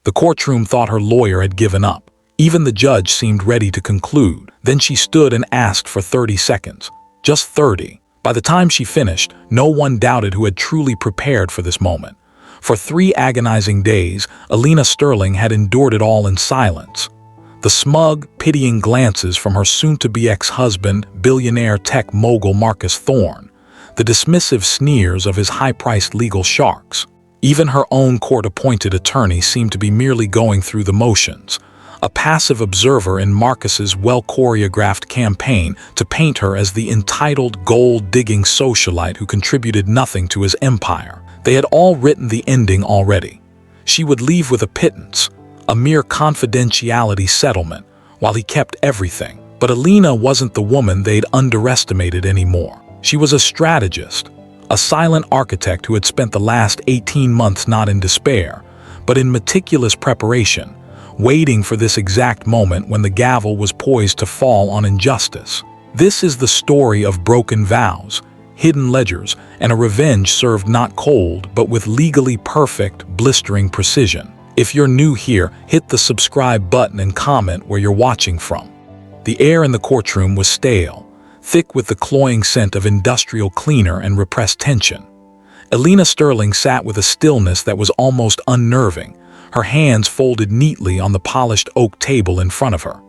The courtroom thought her lawyer had given up. Even the judge seemed ready to conclude. Then she stood and asked for 30 seconds. Just 30. By the time she finished, no one doubted who had truly prepared for this moment. For 3 agonizing days, Alina Sterling had endured it all in silence. The smug, pitying glances from her soon-to-be ex-husband, billionaire tech mogul Marcus Thorne, the dismissive sneers of his high-priced legal sharks. Even her own court-appointed attorney seemed to be merely going through the motions, a passive observer in Marcus's well-choreographed campaign to paint her as the entitled gold-digging socialite who contributed nothing to his empire. They had all written the ending already. She would leave with a pittance, a mere confidentiality settlement, while he kept everything. But Alina wasn't the woman they'd underestimated anymore. She was a strategist, a silent architect who had spent the last 18 months not in despair, but in meticulous preparation, waiting for this exact moment when the gavel was poised to fall on injustice. This is the story of broken vows, hidden ledgers, and a revenge served not cold, but with legally perfect, blistering precision. If you're new here, hit the subscribe button and comment where you're watching from. The air in the courtroom was stale, thick with the cloying scent of industrial cleaner and repressed tension. Alina Sterling sat with a stillness that was almost unnerving, her hands folded neatly on the polished oak table in front of her.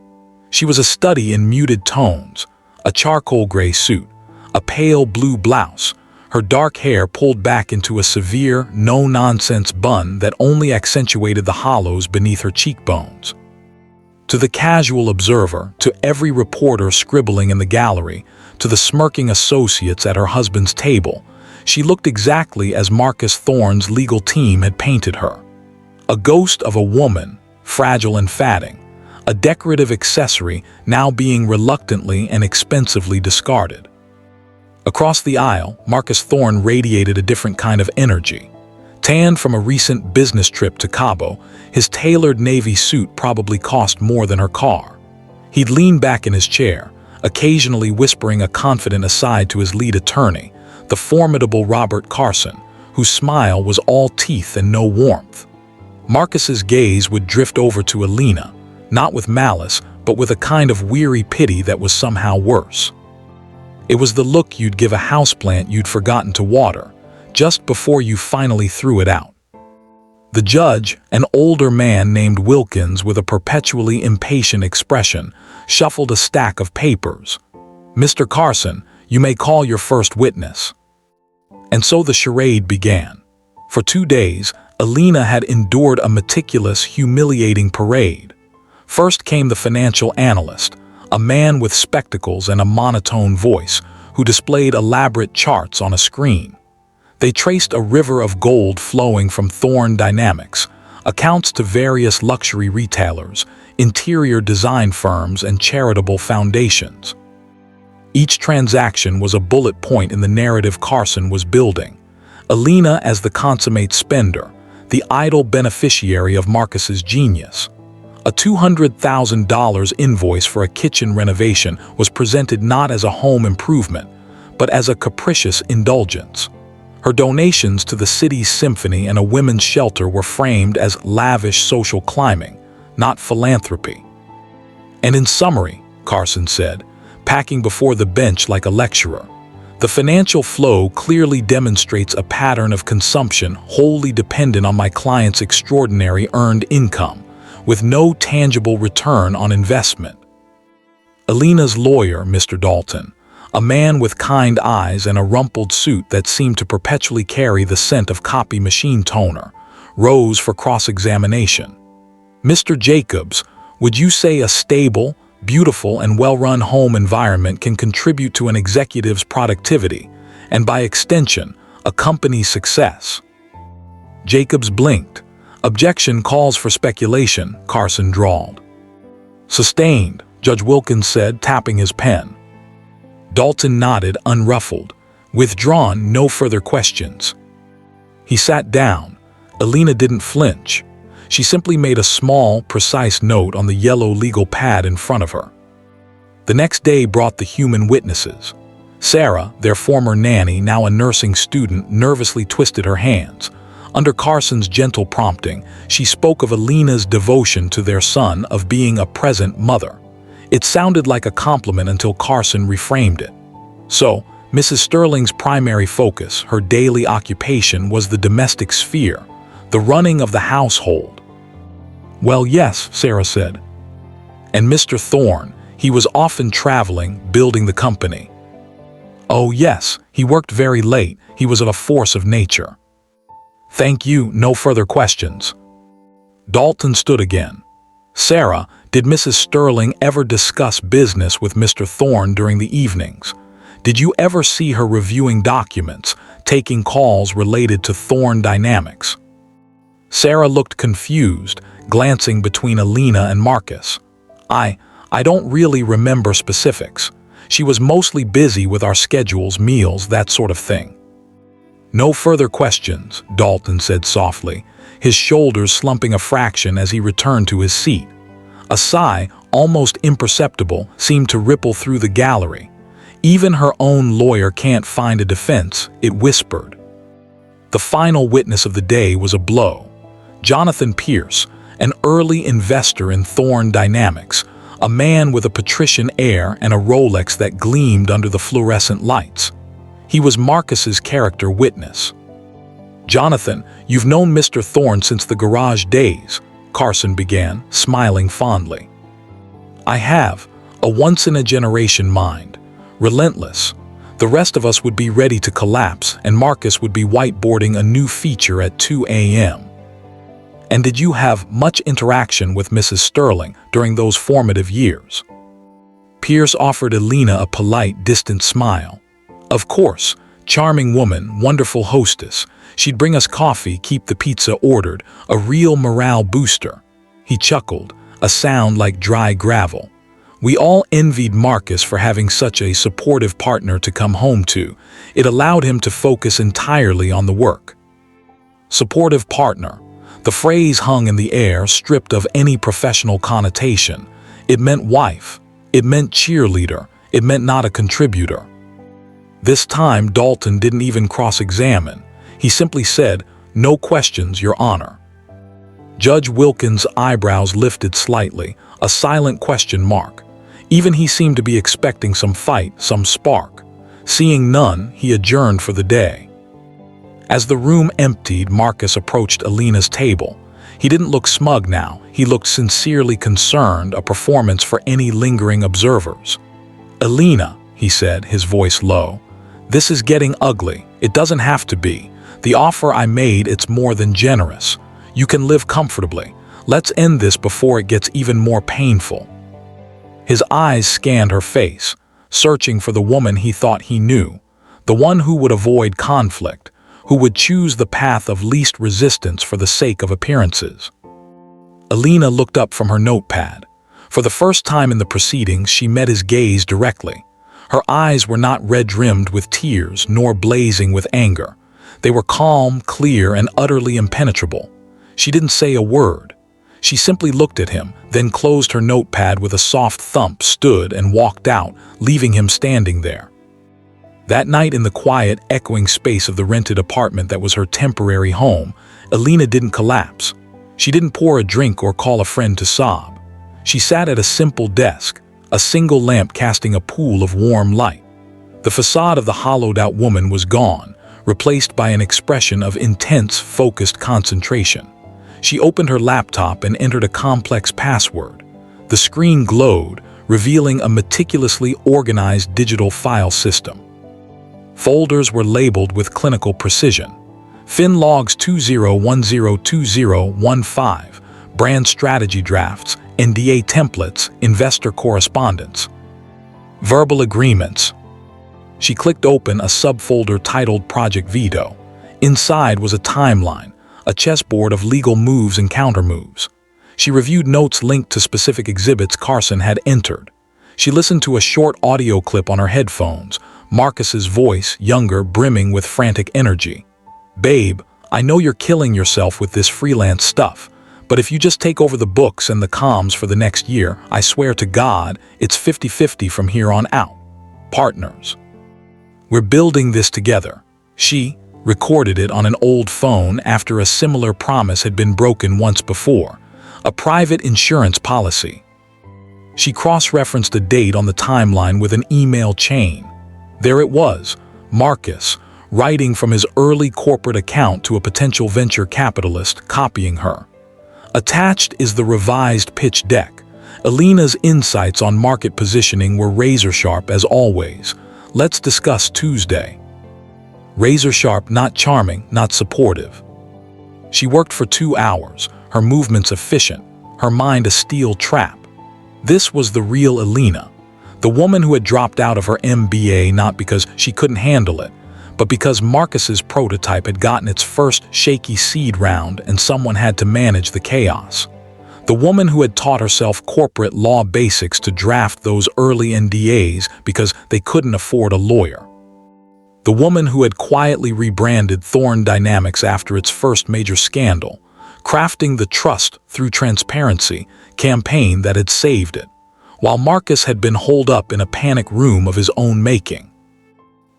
She was a study in muted tones, a charcoal gray suit, a pale blue blouse, her dark hair pulled back into a severe, no-nonsense bun that only accentuated the hollows beneath her cheekbones. To the casual observer, to every reporter scribbling in the gallery, to the smirking associates at her husband's table, she looked exactly as Marcus Thorne's legal team had painted her. A ghost of a woman, fragile and fatting, a decorative accessory now being reluctantly and expensively discarded. Across the aisle, Marcus Thorne radiated a different kind of energy. Tanned from a recent business trip to Cabo, his tailored navy suit probably cost more than her car. He'd lean back in his chair, occasionally whispering a confident aside to his lead attorney, the formidable Robert Carson, whose smile was all teeth and no warmth. Marcus's gaze would drift over to Alina, not with malice, but with a kind of weary pity that was somehow worse. It was the look you'd give a houseplant you'd forgotten to water, just before you finally threw it out. The judge, an older man named Wilkins with a perpetually impatient expression, shuffled a stack of papers. "Mr. Carson, you may call your first witness." And so the charade began. For 2 days, Alina had endured a meticulous, humiliating parade. First came the financial analyst, a man with spectacles and a monotone voice, who displayed elaborate charts on a screen. They traced a river of gold flowing from Thorne Dynamics, accounts to various luxury retailers, interior design firms, and charitable foundations. Each transaction was a bullet point in the narrative Carson was building. Alina as the consummate spender, the idle beneficiary of Marcus's genius. A $200,000 invoice for a kitchen renovation was presented not as a home improvement, but as a capricious indulgence. Her donations to the city's symphony and a women's shelter were framed as lavish social climbing, not philanthropy. And in summary, Carson said, packing before the bench like a lecturer, the financial flow clearly demonstrates a pattern of consumption wholly dependent on my client's extraordinary earned income, with no tangible return on investment. Alina's lawyer, Mr. Dalton, a man with kind eyes and a rumpled suit that seemed to perpetually carry the scent of copy machine toner, rose for cross-examination. "Mr. Jacobs, would you say a stable, beautiful, and well-run home environment can contribute to an executive's productivity, and by extension, a company's success?" Jacobs blinked. "Objection calls for speculation," Carson drawled. "Sustained," Judge Wilkins said, tapping his pen. Dalton nodded, unruffled. Withdrawn, no further questions. He sat down. Alina didn't flinch. She simply made a small, precise note on the yellow legal pad in front of her. The next day brought the human witnesses. Sarah, their former nanny, now a nursing student, nervously twisted her hands. Under Carson's gentle prompting, she spoke of Alina's devotion to their son, of being a present mother. It sounded like a compliment until Carson reframed it. So, Mrs. Sterling's primary focus, her daily occupation, was the domestic sphere, the running of the household. Well, yes, Sarah said. And Mr. Thorne, he was often traveling, building the company. Oh yes, he worked very late. He was a force of nature. Thank you, no further questions. Dalton stood again. Sarah, did Mrs. Sterling ever discuss business with Mr. Thorne during the evenings? Did you ever see her reviewing documents, taking calls related to Thorne Dynamics? Sarah looked confused, glancing between Alina and Marcus. I don't really remember specifics. She was mostly busy with our schedules, meals, that sort of thing. No further questions, Dalton said softly, his shoulders slumping a fraction as he returned to his seat. A sigh, almost imperceptible, seemed to ripple through the gallery. Even her own lawyer can't find a defense, it whispered. The final witness of the day was a blow. Jonathan Pierce, an early investor in Thorne Dynamics, a man with a patrician air and a Rolex that gleamed under the fluorescent lights. He was Marcus's character witness. Jonathan, you've known Mr. Thorne since the garage days, Carson began, smiling fondly. I have, a once-in-a-generation mind, relentless. The rest of us would be ready to collapse, and Marcus would be whiteboarding a new feature at 2 a.m. And did you have much interaction with Mrs. Sterling during those formative years? Pierce offered Alina a polite, distant smile. Of course, charming woman, wonderful hostess. She'd bring us coffee, keep the pizza ordered, a real morale booster. He chuckled, a sound like dry gravel. We all envied Marcus for having such a supportive partner to come home to. It allowed him to focus entirely on the work. Supportive partner. The phrase hung in the air, stripped of any professional connotation. It meant wife. It meant cheerleader. It meant not a contributor. This time, Dalton didn't even cross-examine. He simply said, "No questions, Your Honor." Judge Wilkins' eyebrows lifted slightly, a silent question mark. Even he seemed to be expecting some fight, some spark. Seeing none, he adjourned for the day. As the room emptied, Marcus approached Alina's table. He didn't look smug now. He looked sincerely concerned, a performance for any lingering observers. "Alina," he said, his voice low, "this is getting ugly. It doesn't have to be. The offer I made, it's more than generous. You can live comfortably. Let's end this before it gets even more painful." His eyes scanned her face, searching for the woman he thought he knew, the one who would avoid conflict, who would choose the path of least resistance for the sake of appearances. Alina looked up from her notepad. For the first time in the proceedings, she met his gaze directly. Her eyes were not red-rimmed with tears, nor blazing with anger. They were calm, clear, and utterly impenetrable. She didn't say a word. She simply looked at him, then closed her notepad with a soft thump, stood, and walked out, leaving him standing there. That night, in the quiet, echoing space of the rented apartment that was her temporary home, Alina didn't collapse. She didn't pour a drink or call a friend to sob. She sat at a simple desk, a single lamp casting a pool of warm light. The facade of the hollowed-out woman was gone, replaced by an expression of intense, focused concentration. She opened her laptop and entered a complex password. The screen glowed, revealing a meticulously organized digital file system. Folders were labeled with clinical precision. FinLogs 20102015, brand strategy drafts, NDA templates, investor correspondence. Verbal agreements. She clicked open a subfolder titled Project Veto. Inside was a timeline, a chessboard of legal moves and countermoves. She reviewed notes linked to specific exhibits Carson had entered. She listened to a short audio clip on her headphones, Marcus's voice, younger, brimming with frantic energy. "Babe, I know you're killing yourself with this freelance stuff, but if you just take over the books and the comms for the next year, I swear to God, it's 50-50 from here on out. Partners. We're building this together." She, recorded it on an old phone after a similar promise had been broken once before, a private insurance policy. She cross-referenced a date on the timeline with an email chain. There it was, Marcus, writing from his early corporate account to a potential venture capitalist, copying her. Attached is the revised pitch deck. Alina's insights on market positioning were razor-sharp as always. Let's discuss Tuesday. Razor-sharp, not charming, not supportive. She worked for 2 hours, her movements efficient, her mind a steel trap. This was the real Alina, the woman who had dropped out of her MBA not because she couldn't handle it, but because Marcus's prototype had gotten its first shaky seed round and someone had to manage the chaos. The woman who had taught herself corporate law basics to draft those early NDAs because they couldn't afford a lawyer. The woman who had quietly rebranded Thorne Dynamics after its first major scandal, crafting the trust through transparency campaign that had saved it, while Marcus had been holed up in a panic room of his own making.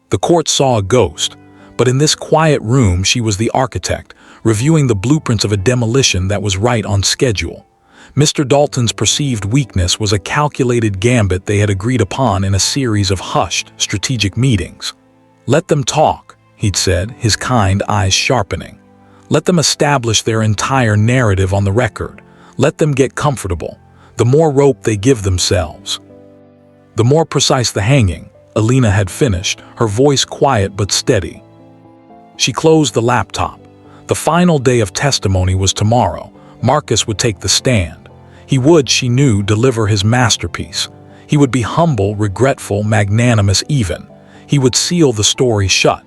The court saw a ghost, but in this quiet room she was the architect, reviewing the blueprints of a demolition that was right on schedule. Mr. Dalton's perceived weakness was a calculated gambit they had agreed upon in a series of hushed, strategic meetings. "Let them talk," he'd said, his kind eyes sharpening. "Let them establish their entire narrative on the record. Let them get comfortable. The more rope they give themselves, the more precise the hanging." Alina had finished, her voice quiet but steady. She closed the laptop. The final day of testimony was tomorrow. Marcus would take the stand. He would, she knew, deliver his masterpiece. He would be humble, regretful, magnanimous even. He would seal the story shut.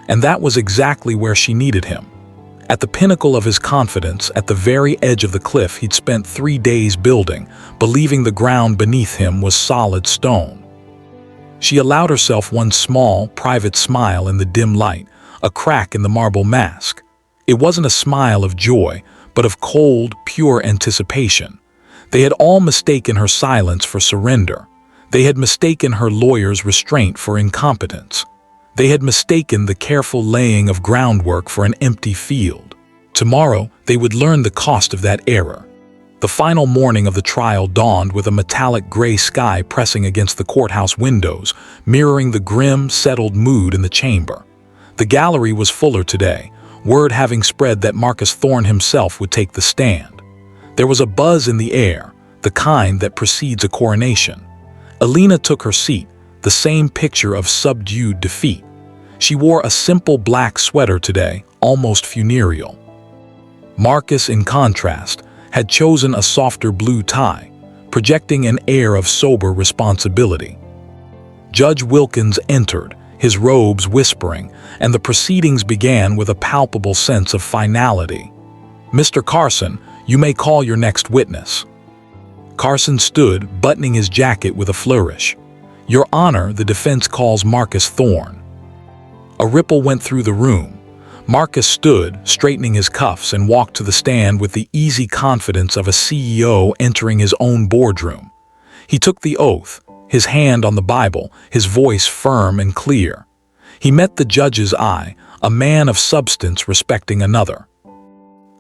And that was exactly where she needed him. At the pinnacle of his confidence, at the very edge of the cliff he'd spent 3 days building, believing the ground beneath him was solid stone. She allowed herself one small, private smile in the dim light, a crack in the marble mask. It wasn't a smile of joy, but of cold, pure anticipation. They had all mistaken her silence for surrender. They had mistaken her lawyer's restraint for incompetence. They had mistaken the careful laying of groundwork for an empty field. Tomorrow, they would learn the cost of that error. The final morning of the trial dawned with a metallic gray sky pressing against the courthouse windows, mirroring the grim, settled mood in the chamber. The gallery was fuller today, word having spread that Marcus Thorne himself would take the stand. There was a buzz in the air, the kind that precedes a coronation. Alina took her seat, the same picture of subdued defeat. She wore a simple black sweater today, almost funereal. Marcus, in contrast, had chosen a softer blue tie, projecting an air of sober responsibility. Judge Wilkins entered, his robes whispering, and the proceedings began with a palpable sense of finality. "Mr. Carson, you may call your next witness." Carson stood, buttoning his jacket with a flourish. "Your Honor, the defense calls Marcus Thorne." A ripple went through the room. Marcus stood, straightening his cuffs, and walked to the stand with the easy confidence of a CEO entering his own boardroom. He took the oath, his hand on the Bible, his voice firm and clear. He met the judge's eye, a man of substance respecting another.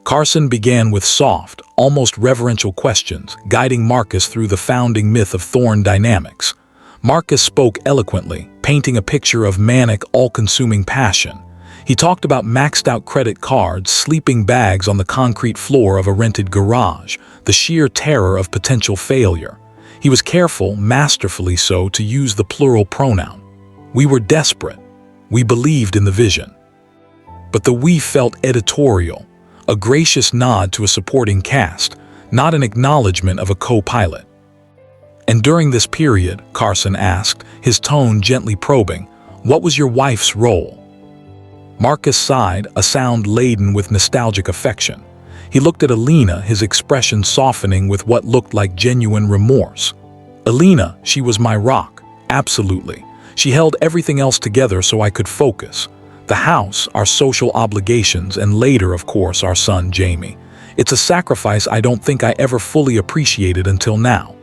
Carson began with soft, almost reverential questions, guiding Marcus through the founding myth of Thorne Dynamics. Marcus spoke eloquently, painting a picture of manic, all-consuming passion. He talked about maxed-out credit cards, sleeping bags on the concrete floor of a rented garage, the sheer terror of potential failure. He was careful, masterfully so, to use the plural pronoun. We were desperate. We believed in the vision. But the we felt editorial, a gracious nod to a supporting cast, not an acknowledgement of a co-pilot. "And during this period," Carson asked, his tone gently probing, "what was your wife's role?" Marcus sighed, a sound laden with nostalgic affection. He looked at Alina, his expression softening with what looked like genuine remorse. "Alina, she was my rock, absolutely. She held everything else together so I could focus. The house, our social obligations, and later, of course, our son, Jamie. It's a sacrifice I don't think I ever fully appreciated until now."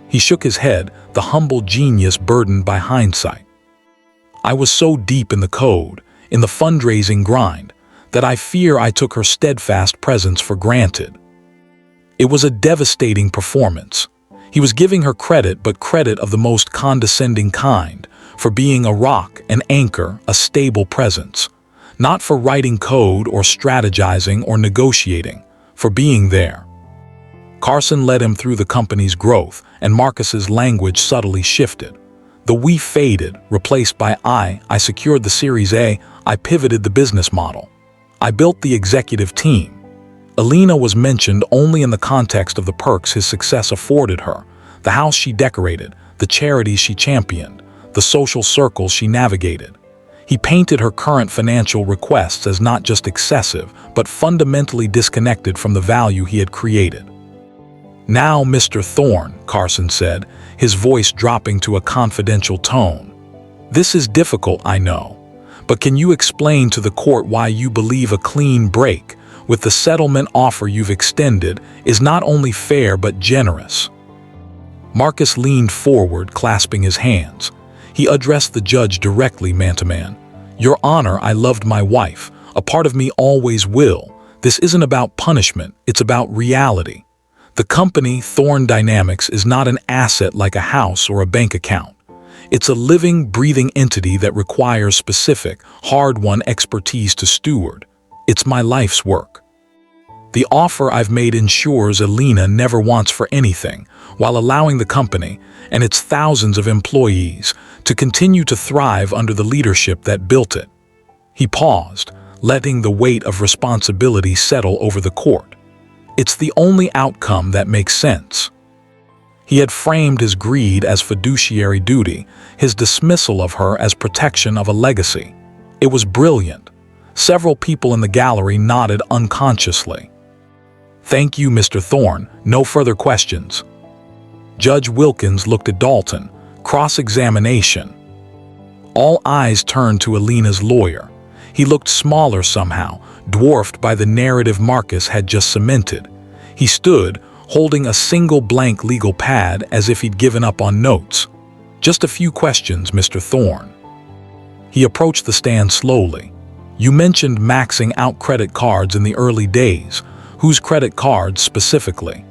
He shook his head, the humble genius burdened by hindsight. "I was so deep in the code, in the fundraising grind, that I fear I took her steadfast presence for granted. It was a devastating performance. He was giving her credit, but credit of the most condescending kind, for being a rock, an anchor, a stable presence. Not for writing code or strategizing or negotiating, for being there. Carson led him through the company's growth, and Marcus's language subtly shifted. The we faded, replaced by I secured the Series A, I pivoted the business model. I built the executive team. Alina was mentioned only in the context of the perks his success afforded her, the house she decorated, the charities she championed, the social circles she navigated. He painted her current financial requests as not just excessive, but fundamentally disconnected from the value he had created. "Now, Mr. Thorne," Carson said, his voice dropping to a confidential tone. "This is difficult, I know, but can you explain to the court why you believe a clean break, with the settlement offer you've extended, is not only fair but generous?" Marcus leaned forward, clasping his hands. He addressed the judge directly, man-to-man. "Your Honor, I loved my wife. A part of me always will. This isn't about punishment, it's about reality. The company, Thorne Dynamics, is not an asset like a house or a bank account. It's a living, breathing entity that requires specific, hard-won expertise to steward. It's my life's work. The offer I've made ensures Alina never wants for anything, while allowing the company, and its thousands of employees, to continue to thrive under the leadership that built it." He paused, letting the weight of responsibility settle over the court. It's the only outcome that makes sense. He had framed his greed as fiduciary duty, his dismissal of her as protection of a legacy. It was brilliant. Several people in the gallery nodded unconsciously. "Thank you, Mr. Thorne. No further questions." Judge Wilkins looked at Dalton. Cross-examination. All eyes turned to Alina's lawyer. He looked smaller somehow, dwarfed by the narrative Marcus had just cemented. He stood, holding a single blank legal pad as if he'd given up on notes. "Just a few questions, Mr. Thorne." He approached the stand slowly. "You mentioned maxing out credit cards in the early days. Whose credit cards specifically?"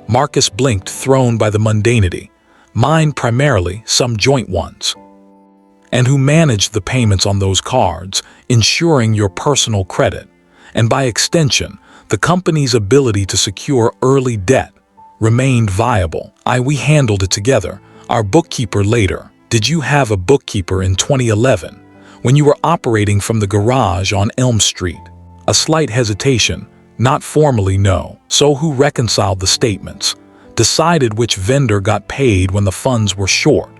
Marcus blinked, thrown by the mundanity. "Mine primarily, some joint ones." "And who managed the payments on those cards, ensuring your personal credit, and by extension, the company's ability to secure early debt, remained viable?" "We handled it together. Our bookkeeper later." "Did you have a bookkeeper in 2011, when you were operating from the garage on Elm Street?" A slight hesitation. "Not formally, no." "So who reconciled the statements, decided which vendor got paid when the funds were short,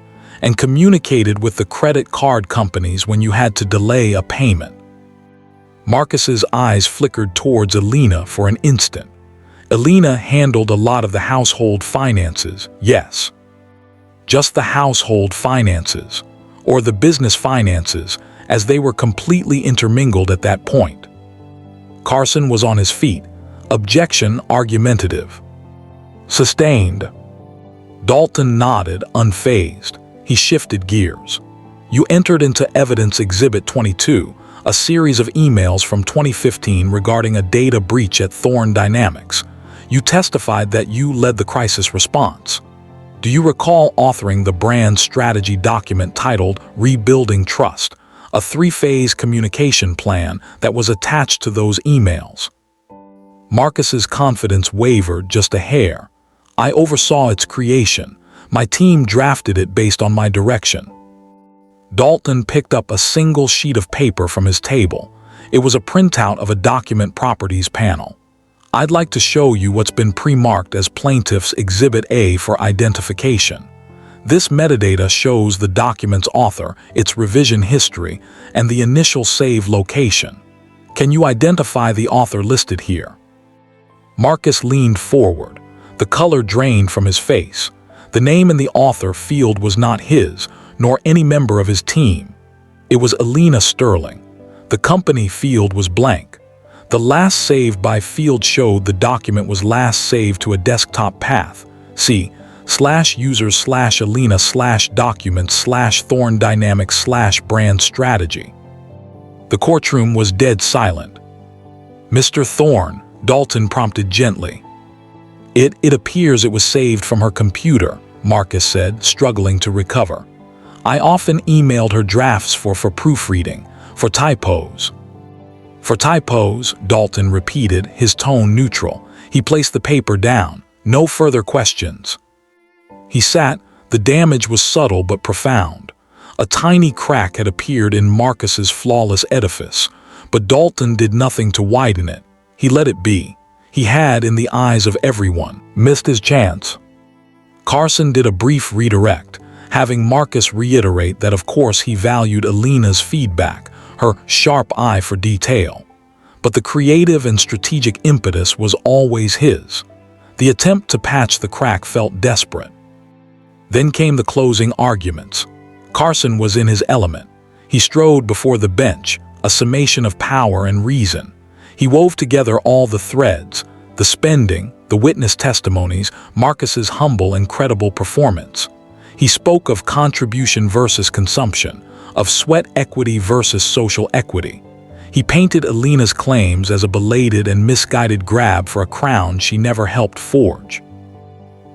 and communicated with the credit card companies when you had to delay a payment?" Marcus's eyes flickered towards Alina for an instant. "Alina handled a lot of the household finances, yes." "Just the household finances, or the business finances, as they were completely intermingled at that point?" Carson was on his feet. Objection argumentative. "Sustained." Dalton nodded, unfazed. He shifted gears. "You entered into Evidence Exhibit 22, a series of emails from 2015 regarding a data breach at Thorne Dynamics. You testified that you led the crisis response. Do you recall authoring the brand strategy document titled Rebuilding Trust, a 3-phase communication plan that was attached to those emails?" Marcus's confidence wavered just a hair. "I oversaw its creation. My team drafted it based on my direction." Dalton picked up a single sheet of paper from his table. It was a printout of a document properties panel. "I'd like to show you what's been pre-marked as Plaintiff's Exhibit A for identification. This metadata shows the document's author, its revision history, and the initial save location. Can you identify the author listed here?" Marcus leaned forward. The color drained from his face. The name in the author field was not his, nor any member of his team. It was Alina Sterling. The company field was blank. The last save by field showed the document was last saved to a desktop path. See /users/Alina/documents/Thorne Dynamics/brand strategy. The courtroom was dead silent. "Mr. Thorne," Dalton prompted gently. It appears it was saved from her computer," Marcus said, struggling to recover. "I often emailed her drafts for proofreading, for typos." "For typos," Dalton repeated, his tone neutral. He placed the paper down. No further questions. He sat. The damage was subtle but profound. A tiny crack had appeared in Marcus's flawless edifice, but Dalton did nothing to widen it. He let it be. He had, in the eyes of everyone, missed his chance. Carson did a brief redirect, having Marcus reiterate that of course he valued Alina's feedback, her sharp eye for detail. But the creative and strategic impetus was always his. The attempt to patch the crack felt desperate. Then came the closing arguments. Carson was in his element. He strode before the bench, a summation of power and reason. He wove together all the threads, the spending, the witness testimonies, Marcus's humble and credible performance. He spoke of contribution versus consumption, of sweat equity versus social equity. He painted Alina's claims as a belated and misguided grab for a crown she never helped forge.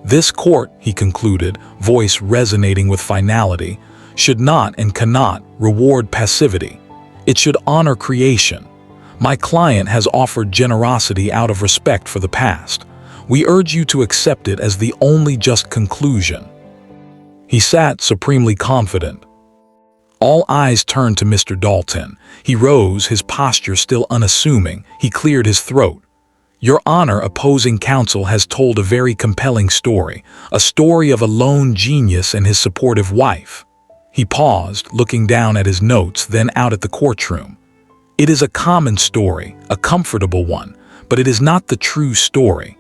"This court," he concluded, voice resonating with finality, "should not and cannot reward passivity. It should honor creation. My client has offered generosity out of respect for the past. We urge you to accept it as the only just conclusion." He sat supremely confident. All eyes turned to Mr. Dalton. He rose, his posture still unassuming. He cleared his throat. "Your Honor, opposing counsel has told a very compelling story, a story of a lone genius and his supportive wife." He paused, looking down at his notes, then out at the courtroom. "It is a common story, a comfortable one, but it is not the true story."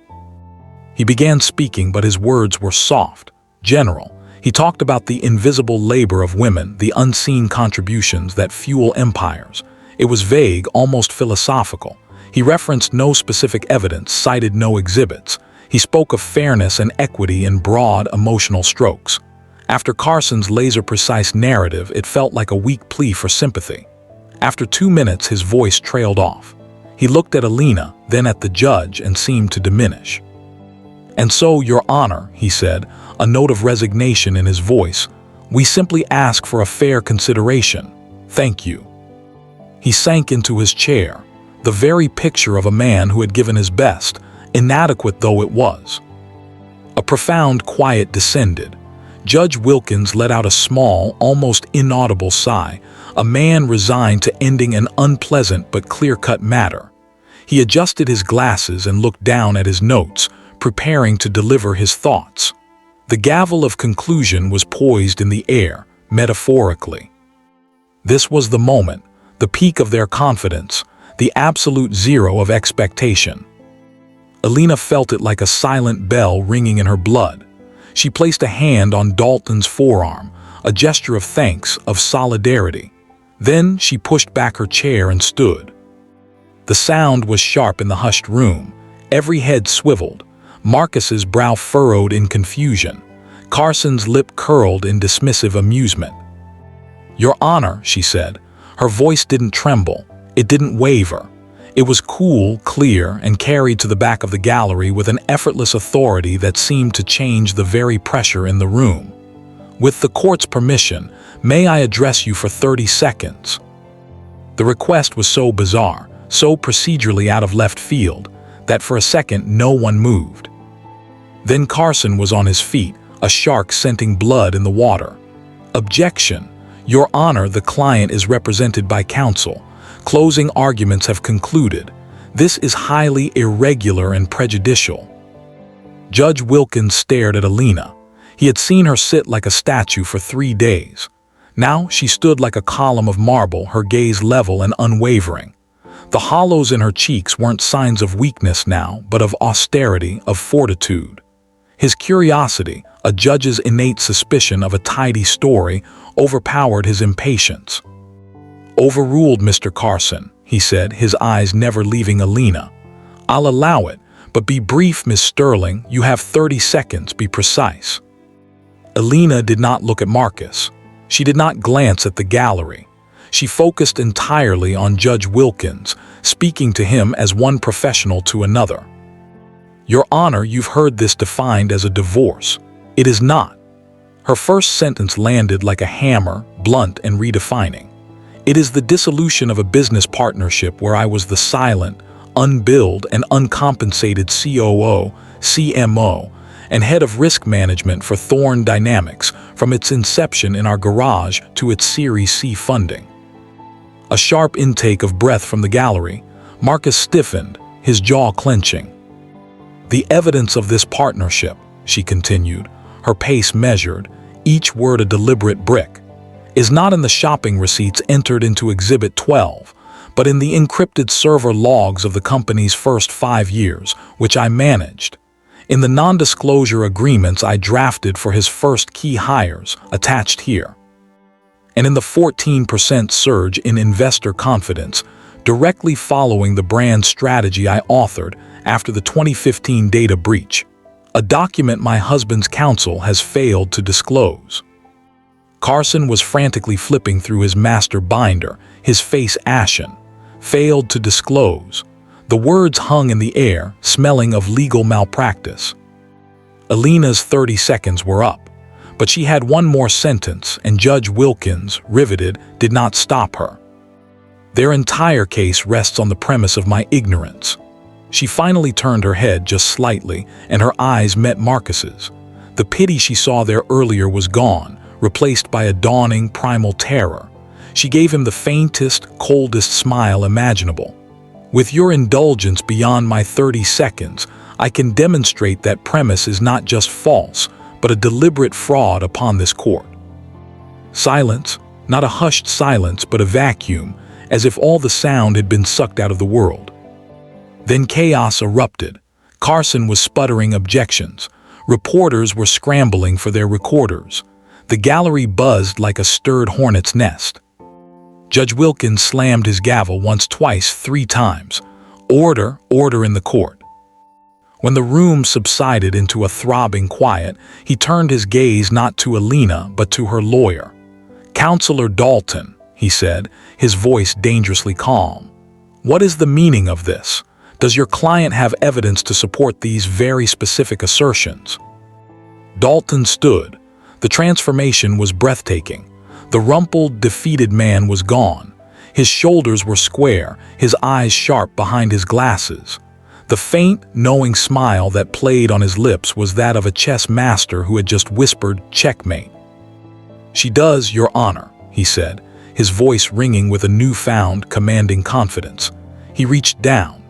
He began speaking, but his words were soft, general. He talked about the invisible labor of women, the unseen contributions that fuel empires. It was vague, almost philosophical. He referenced no specific evidence, cited no exhibits. He spoke of fairness and equity in broad, emotional strokes. After Carson's laser-precise narrative, it felt like a weak plea for sympathy. After 2 minutes, his voice trailed off. He looked at Alina, then at the judge, and seemed to diminish. "And so, Your Honor," he said, a note of resignation in his voice, "we simply ask for a fair consideration. Thank you." He sank into his chair, the very picture of a man who had given his best, inadequate though it was. A profound quiet descended. Judge Wilkins let out a small, almost inaudible sigh, a man resigned to ending an unpleasant but clear-cut matter. He adjusted his glasses and looked down at his notes, preparing to deliver his thoughts. The gavel of conclusion was poised in the air, metaphorically. This was the moment, the peak of their confidence, the absolute zero of expectation. Alina felt it like a silent bell ringing in her blood. She placed a hand on Dalton's forearm, a gesture of thanks, of solidarity. Then she pushed back her chair and stood. The sound was sharp in the hushed room. Every head swiveled. Marcus's brow furrowed in confusion. Carson's lip curled in dismissive amusement. "Your Honor," she said. Her voice didn't tremble. It didn't waver. It was cool, clear, and carried to the back of the gallery with an effortless authority that seemed to change the very pressure in the room. "With the court's permission, may I address you for 30 seconds?" The request was so bizarre, so procedurally out of left field, that for a second no one moved. Then Carson was on his feet, a shark scenting blood in the water. "Objection. Your Honor, the client is represented by counsel. Closing arguments have concluded. This is highly irregular and prejudicial." Judge Wilkins stared at Alina. He had seen her sit like a statue for 3 days. Now she stood like a column of marble, her gaze level and unwavering. The hollows in her cheeks weren't signs of weakness now, but of austerity, of fortitude. His curiosity, a judge's innate suspicion of a tidy story, overpowered his impatience. "Overruled, Mr. Carson," he said, his eyes never leaving Alina. "I'll allow it, but be brief, Miss Sterling. You have 30 seconds, be precise." Alina did not look at Marcus. She did not glance at the gallery. She focused entirely on Judge Wilkins, speaking to him as one professional to another. "Your Honor, you've heard this defined as a divorce. It is not." Her first sentence landed like a hammer, blunt and redefining. "It is the dissolution of a business partnership where I was the silent, unbilled and uncompensated COO, CMO, and head of risk management for Thorne Dynamics from its inception in our garage to its Series C funding." A sharp intake of breath from the gallery. Marcus stiffened, his jaw clenching. "The evidence of this partnership," she continued, her pace measured, each word a deliberate brick, "is not in the shopping receipts entered into Exhibit 12, but in the encrypted server logs of the company's first 5 years, which I managed. In the non-disclosure agreements I drafted for his first key hires, attached here. And in the 14% surge in investor confidence, directly following the brand strategy I authored after the 2015 data breach, a document my husband's counsel has failed to disclose." Carson was frantically flipping through his master binder, his face ashen. "Failed to disclose." The words hung in the air, smelling of legal malpractice. Alina's 30 seconds were up, but she had one more sentence, and Judge Wilkins, riveted, did not stop her. "Their entire case rests on the premise of my ignorance." She finally turned her head just slightly, and her eyes met Marcus's. The pity she saw there earlier was gone, replaced by a dawning, primal terror. She gave him the faintest, coldest smile imaginable. "With your indulgence beyond my 30 seconds, I can demonstrate that premise is not just false, but a deliberate fraud upon this court." Silence, not a hushed silence, but a vacuum, as if all the sound had been sucked out of the world. Then chaos erupted. Carson was sputtering objections. Reporters were scrambling for their recorders. The gallery buzzed like a stirred hornet's nest. Judge Wilkins slammed his gavel once, twice, 3 times. "Order, order in the court." When the room subsided into a throbbing quiet, he turned his gaze not to Alina, but to her lawyer. "Counselor Dalton," he said, his voice dangerously calm. "What is the meaning of this? Does your client have evidence to support these very specific assertions?" Dalton stood. The transformation was breathtaking. The rumpled, defeated man was gone. His shoulders were square, his eyes sharp behind his glasses. The faint, knowing smile that played on his lips was that of a chess master who had just whispered, "Checkmate." "She does, Your Honor," he said, his voice ringing with a newfound, commanding confidence. He reached down.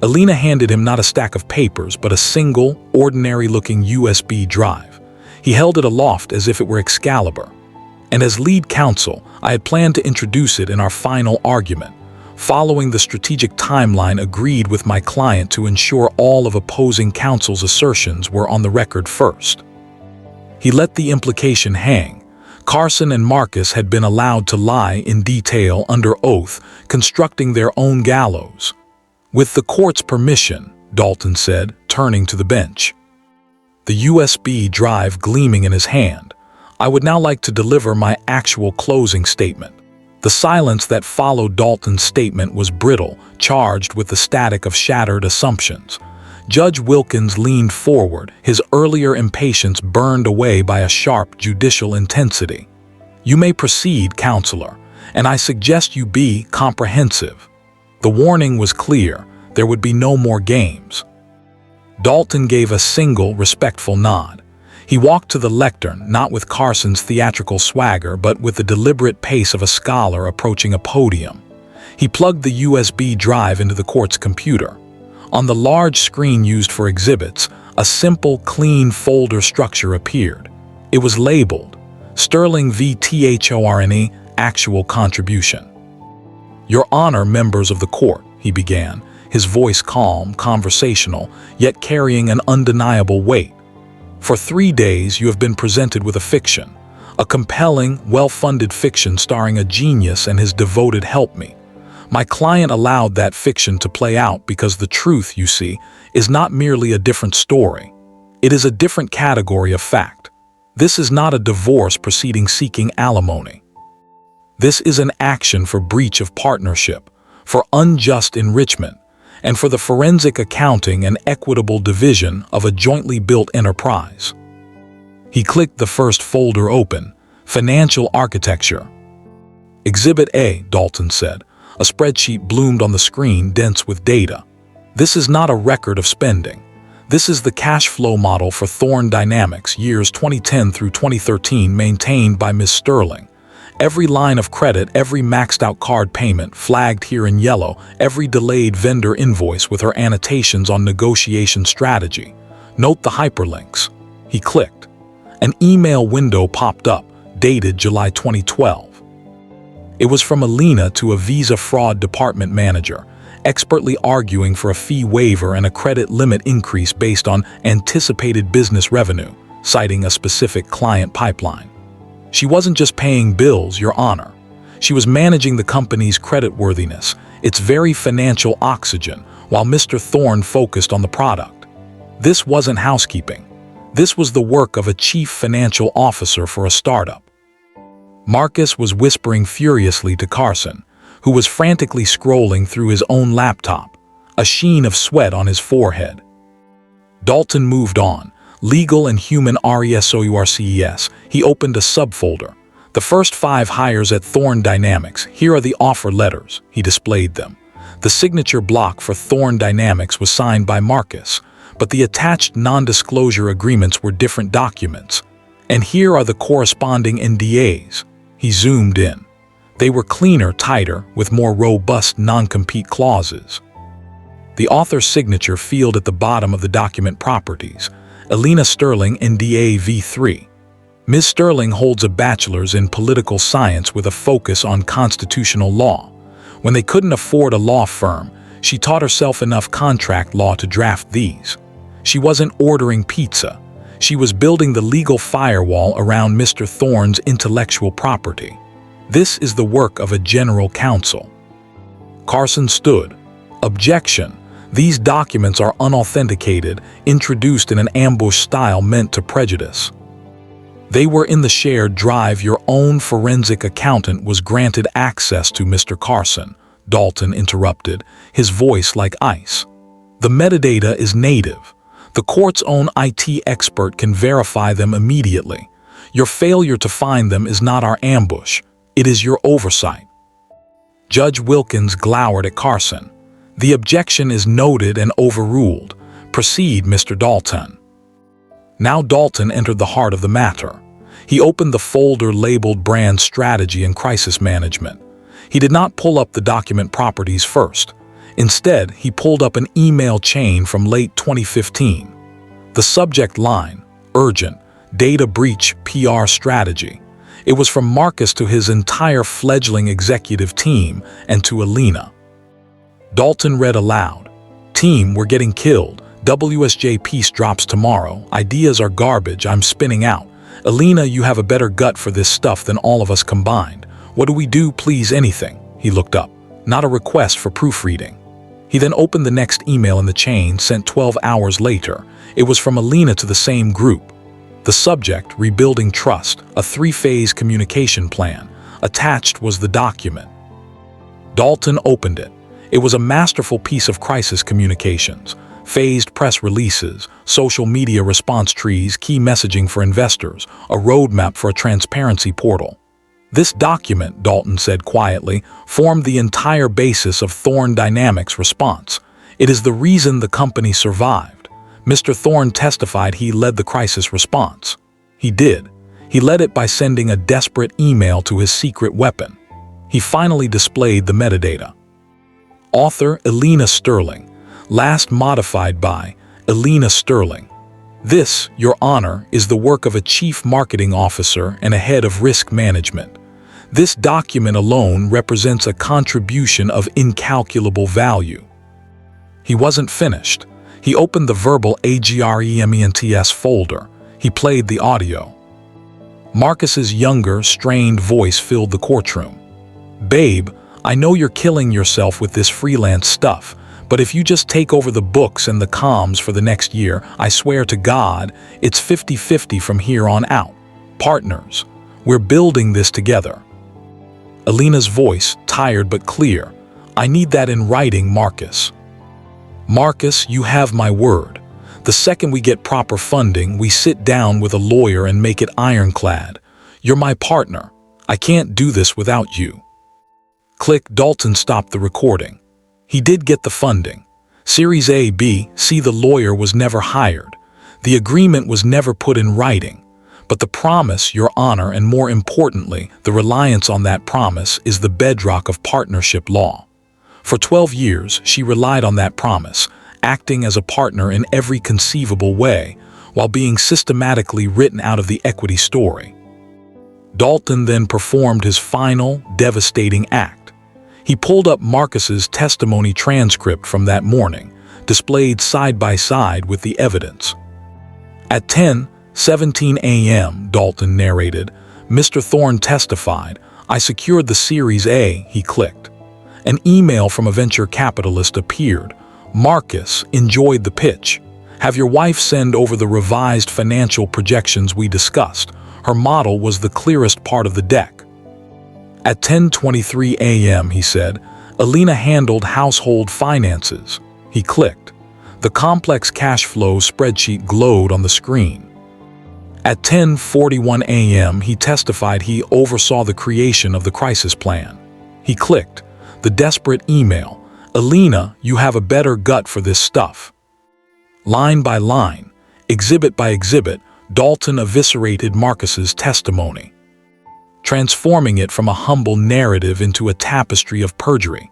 Alina handed him not a stack of papers, but a single, ordinary-looking USB drive. He held it aloft as if it were Excalibur. "And as lead counsel, I had planned to introduce it in our final argument, following the strategic timeline agreed with my client to ensure all of opposing counsel's assertions were on the record first." He let the implication hang. Carson and Marcus had been allowed to lie in detail under oath, constructing their own gallows. "With the court's permission," Dalton said, turning to the bench. The USB drive gleaming in his hand, "I would now like to deliver my actual closing statement." The silence that followed Dalton's statement was brittle, charged with the static of shattered assumptions. Judge Wilkins leaned forward, his earlier impatience burned away by a sharp judicial intensity. "You may proceed, counselor, and I suggest you be comprehensive." The warning was clear. There would be no more games. Dalton gave a single, respectful nod. He walked to the lectern, not with Carson's theatrical swagger, but with the deliberate pace of a scholar approaching a podium. He plugged the USB drive into the court's computer. On the large screen used for exhibits, a simple, clean folder structure appeared. It was labeled, Sterling v. Thorne, Actual Contribution. "Your Honor, members of the court," he began, his voice calm, conversational, yet carrying an undeniable weight. "For 3 days you have been presented with a fiction, a compelling, well-funded fiction starring a genius and his devoted helpmeet. My client allowed that fiction to play out because the truth, you see, is not merely a different story. It is a different category of fact. This is not a divorce proceeding seeking alimony." This is an action for breach of partnership, for unjust enrichment, and for the forensic accounting and equitable division of a jointly built enterprise. He clicked the first folder open, Financial Architecture. Exhibit A, Dalton said. A spreadsheet bloomed on the screen, dense with data. This is not a record of spending. This is the cash flow model for Thorne Dynamics, years 2010 through 2013, maintained by Ms. Sterling. Every line of credit, every maxed-out card payment, flagged here in yellow, every delayed vendor invoice with her annotations on negotiation strategy. Note the hyperlinks. He clicked. An email window popped up, dated July 2012. It was from Alina to a Visa fraud department manager, expertly arguing for a fee waiver and a credit limit increase based on anticipated business revenue, citing a specific client pipeline. She wasn't just paying bills, Your Honor. She was managing the company's creditworthiness, its very financial oxygen, while Mr. Thorne focused on the product. This wasn't housekeeping. This was the work of a chief financial officer for a startup. Marcus was whispering furiously to Carson, who was frantically scrolling through his own laptop, a sheen of sweat on his forehead. Dalton moved on. Legal and Human RESOURCES. He opened a subfolder. The first 5 hires at Thorne Dynamics. Here are the offer letters. He displayed them. The signature block for Thorne Dynamics was signed by Marcus, but the attached non-disclosure agreements were different documents. And here are the corresponding NDAs. He zoomed in. They were cleaner, tighter, with more robust non-compete clauses. The author's signature field at the bottom of the document properties. Alina Sterling, NDA V3. Ms. Sterling holds a bachelor's in political science with a focus on constitutional law. When they couldn't afford a law firm, she taught herself enough contract law to draft these. She wasn't ordering pizza. She was building the legal firewall around Mr. Thorne's intellectual property. This is the work of a general counsel. Carson stood. Objection. These documents are unauthenticated, introduced in an ambush style meant to prejudice. They were in the shared drive your own forensic accountant was granted access to, Mr. Carson, Dalton interrupted, his voice like ice. The metadata is native. The court's own IT expert can verify them immediately. Your failure to find them is not our ambush. It is your oversight. Judge Wilkins glowered at Carson. The objection is noted and overruled. Proceed, Mr. Dalton. Now Dalton entered the heart of the matter. He opened the folder labeled Brand Strategy and Crisis Management. He did not pull up the document properties first. Instead, he pulled up an email chain from late 2015. The subject line, Urgent, Data Breach PR Strategy. It was from Marcus to his entire fledgling executive team and to Alina. Dalton read aloud. Team, we're getting killed. WSJ piece drops tomorrow. Ideas are garbage. I'm spinning out. Alina, you have a better gut for this stuff than all of us combined. What do we do? Please, anything. He looked up. Not a request for proofreading. He then opened the next email in the chain, sent 12 hours later. It was from Alina to the same group. The subject, Rebuilding Trust, a 3-phase communication plan. Attached was the document. Dalton opened it. It was a masterful piece of crisis communications. Phased press releases, social media response trees, key messaging for investors, a roadmap for a transparency portal. This document, Dalton said quietly, formed the entire basis of Thorne Dynamics' response. It is the reason the company survived. Mr. Thorne testified he led the crisis response. He did. He led it by sending a desperate email to his secret weapon. He finally displayed the metadata. Author Alina Sterling. Last modified by Alina Sterling. This, Your Honor, is the work of a chief marketing officer and a head of risk management. This document alone represents a contribution of incalculable value. He wasn't finished. He opened the verbal AGREMENTS folder. He played the audio. Marcus's younger, strained voice filled the courtroom. Babe, I know you're killing yourself with this freelance stuff, but if you just take over the books and the comms for the next year, I swear to God, it's 50-50 from here on out. Partners, we're building this together. Alina's voice, tired but clear. "I need that in writing, Marcus." "Marcus, you have my word. The second we get proper funding, we sit down with a lawyer and make it ironclad. You're my partner. I can't do this without you." Click. Dalton stopped the recording. He did get the funding. Series A, B, C. The lawyer was never hired. The agreement was never put in writing. But the promise, your honor, and more importantly, the reliance on that promise is the bedrock of partnership law. For 12 years, she relied on that promise, acting as a partner in every conceivable way, while being systematically written out of the equity story. Dalton then performed his final, devastating act. He pulled up Marcus's testimony transcript from that morning, displayed side by side with the evidence. At 10:17 a.m., Dalton narrated, "Mr. Thorne testified. I secured the Series A," he clicked. An email from a venture capitalist appeared. "Marcus, enjoyed the pitch. Have your wife send over the revised financial projections we discussed. Her model was the clearest part of the deck." At 10:23 a.m., he said, "Alina handled household finances." He clicked. The complex cash flow spreadsheet glowed on the screen. At 10:41 a.m., he testified he oversaw the creation of the crisis plan. He clicked. The desperate email, "Alina, you have a better gut for this stuff." Line by line, exhibit by exhibit, Dalton eviscerated Marcus's testimony, transforming it from a humble narrative into a tapestry of perjury.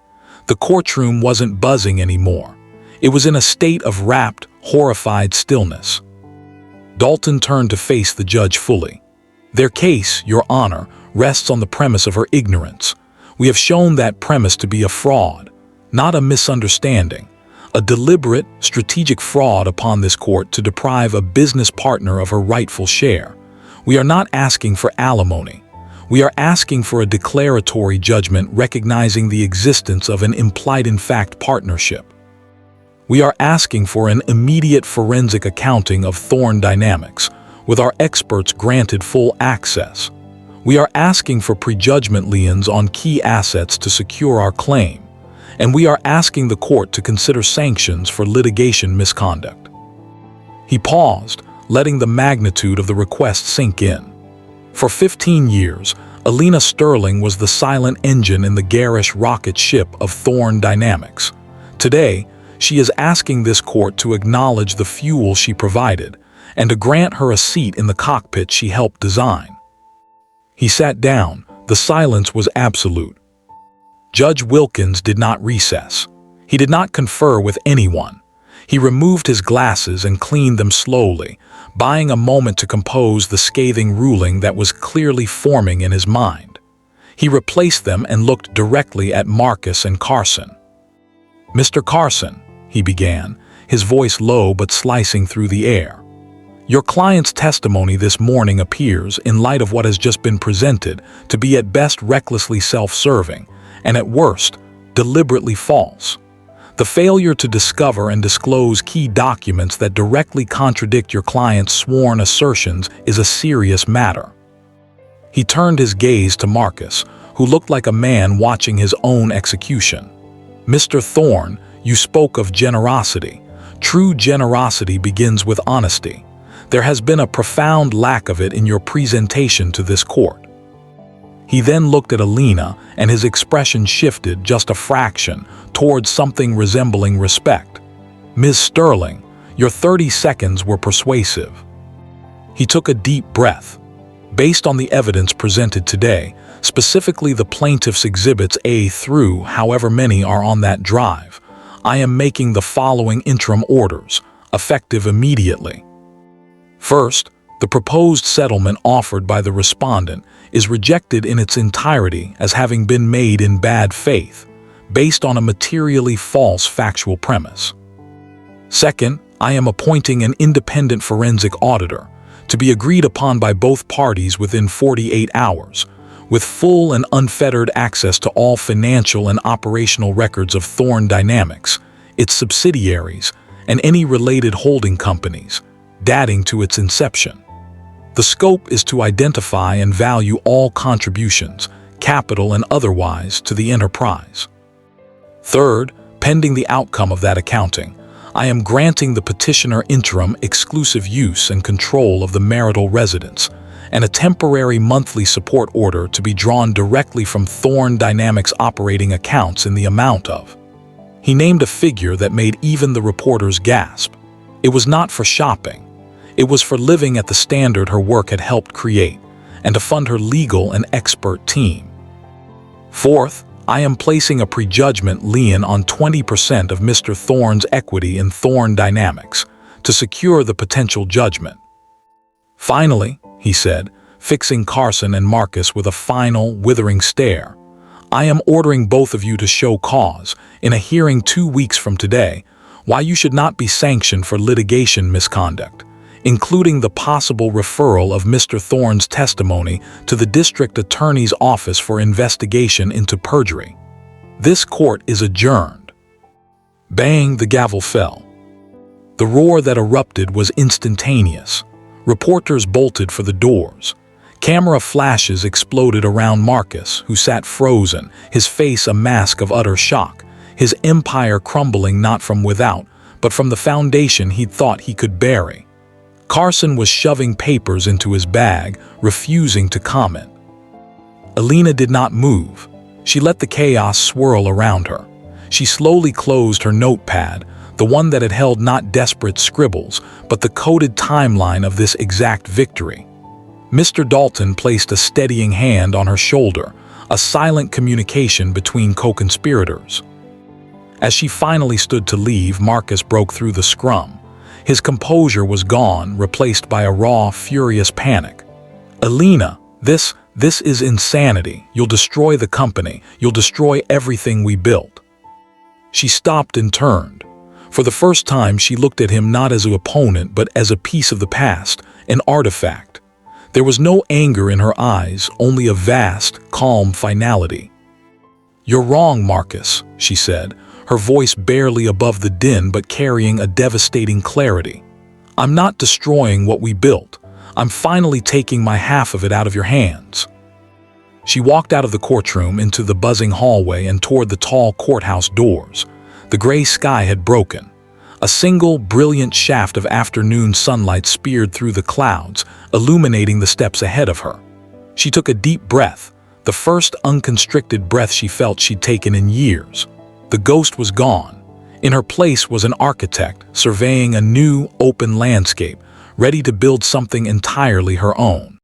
The courtroom wasn't buzzing anymore. It was in a state of rapt, horrified stillness. Dalton turned to face the judge fully. "Their case, Your Honor, rests on the premise of her ignorance. We have shown that premise to be a fraud, not a misunderstanding, a deliberate, strategic fraud upon this court to deprive a business partner of her rightful share. We are not asking for alimony. We are asking for a declaratory judgment recognizing the existence of an implied-in-fact partnership. We are asking for an immediate forensic accounting of Thorne Dynamics, with our experts granted full access. We are asking for prejudgment liens on key assets to secure our claim, and we are asking the court to consider sanctions for litigation misconduct." He paused, letting the magnitude of the request sink in. For 15 years, Alina Sterling was the silent engine in the garish rocket ship of Thorne Dynamics. Today, she is asking this court to acknowledge the fuel she provided and to grant her a seat in the cockpit she helped design. He sat down. The silence was absolute. Judge Wilkins did not recess. He did not confer with anyone. He removed his glasses and cleaned them slowly, buying a moment to compose the scathing ruling that was clearly forming in his mind. He replaced them and looked directly at Marcus and Carson. "Mr. Carson," he began, his voice low but slicing through the air, "your client's testimony this morning appears, in light of what has just been presented, to be at best recklessly self-serving, and at worst, deliberately false. The failure to discover and disclose key documents that directly contradict your client's sworn assertions is a serious matter." He turned his gaze to Marcus, who looked like a man watching his own execution. "Mr. Thorne, you spoke of generosity. True generosity begins with honesty. There has been a profound lack of it in your presentation to this court." He then looked at Alina, and his expression shifted just a fraction towards something resembling respect. "Ms. Sterling, your 30 seconds were persuasive." He took a deep breath. "Based on the evidence presented today, specifically the plaintiff's exhibits A through however many are on that drive, I am making the following interim orders, effective immediately. First, the proposed settlement offered by the respondent is rejected in its entirety as having been made in bad faith, based on a materially false factual premise. Second, I am appointing an independent forensic auditor to be agreed upon by both parties within 48 hours, with full and unfettered access to all financial and operational records of Thorne Dynamics, its subsidiaries, and any related holding companies, dating to its inception. The scope is to identify and value all contributions, capital and otherwise, to the enterprise. Third, pending the outcome of that accounting, I am granting the petitioner interim exclusive use and control of the marital residence and a temporary monthly support order to be drawn directly from Thorn Dynamics operating accounts in the amount of. He named a figure that made even the reporters gasp. It was not for shopping. It was for living at the standard her work had helped create and to fund her legal and expert team. Fourth, I am placing a prejudgment lien on 20% of Mr. Thorn's equity in Thorn Dynamics to secure the potential judgment. Finally, he said, fixing Carson and Marcus with a final, withering stare, I am ordering both of you to show cause, in a hearing 2 weeks from today, why you should not be sanctioned for litigation misconduct, including the possible referral of Mr. Thorn's testimony to the district attorney's office for investigation into perjury. This court is adjourned. Bang, the gavel fell. The roar that erupted was instantaneous. Reporters bolted for the doors. Camera flashes exploded around Marcus, who sat frozen, his face a mask of utter shock, his empire crumbling not from without, but from the foundation he'd thought he could bury. Carson was shoving papers into his bag, refusing to comment. Alina did not move. She let the chaos swirl around her. She slowly closed her notepad, the one that had held not desperate scribbles, but the coded timeline of this exact victory. Mr. Dalton placed a steadying hand on her shoulder, a silent communication between co-conspirators. As she finally stood to leave, Marcus broke through the scrum. His composure was gone, replaced by a raw, furious panic. Alina, this is insanity. You'll destroy the company. You'll destroy everything we built. She stopped and turned. For the first time, she looked at him not as an opponent, but as a piece of the past, an artifact. There was no anger in her eyes, only a vast, calm finality. "You're wrong, Marcus," she said, her voice barely above the din but carrying a devastating clarity. "I'm not destroying what we built. I'm finally taking my half of it out of your hands." She walked out of the courtroom into the buzzing hallway and toward the tall courthouse doors. The gray sky had broken. A single, brilliant shaft of afternoon sunlight speared through the clouds, illuminating the steps ahead of her. She took a deep breath, the first unconstricted breath she felt she'd taken in years. The ghost was gone. In her place was an architect, surveying a new, open landscape, ready to build something entirely her own.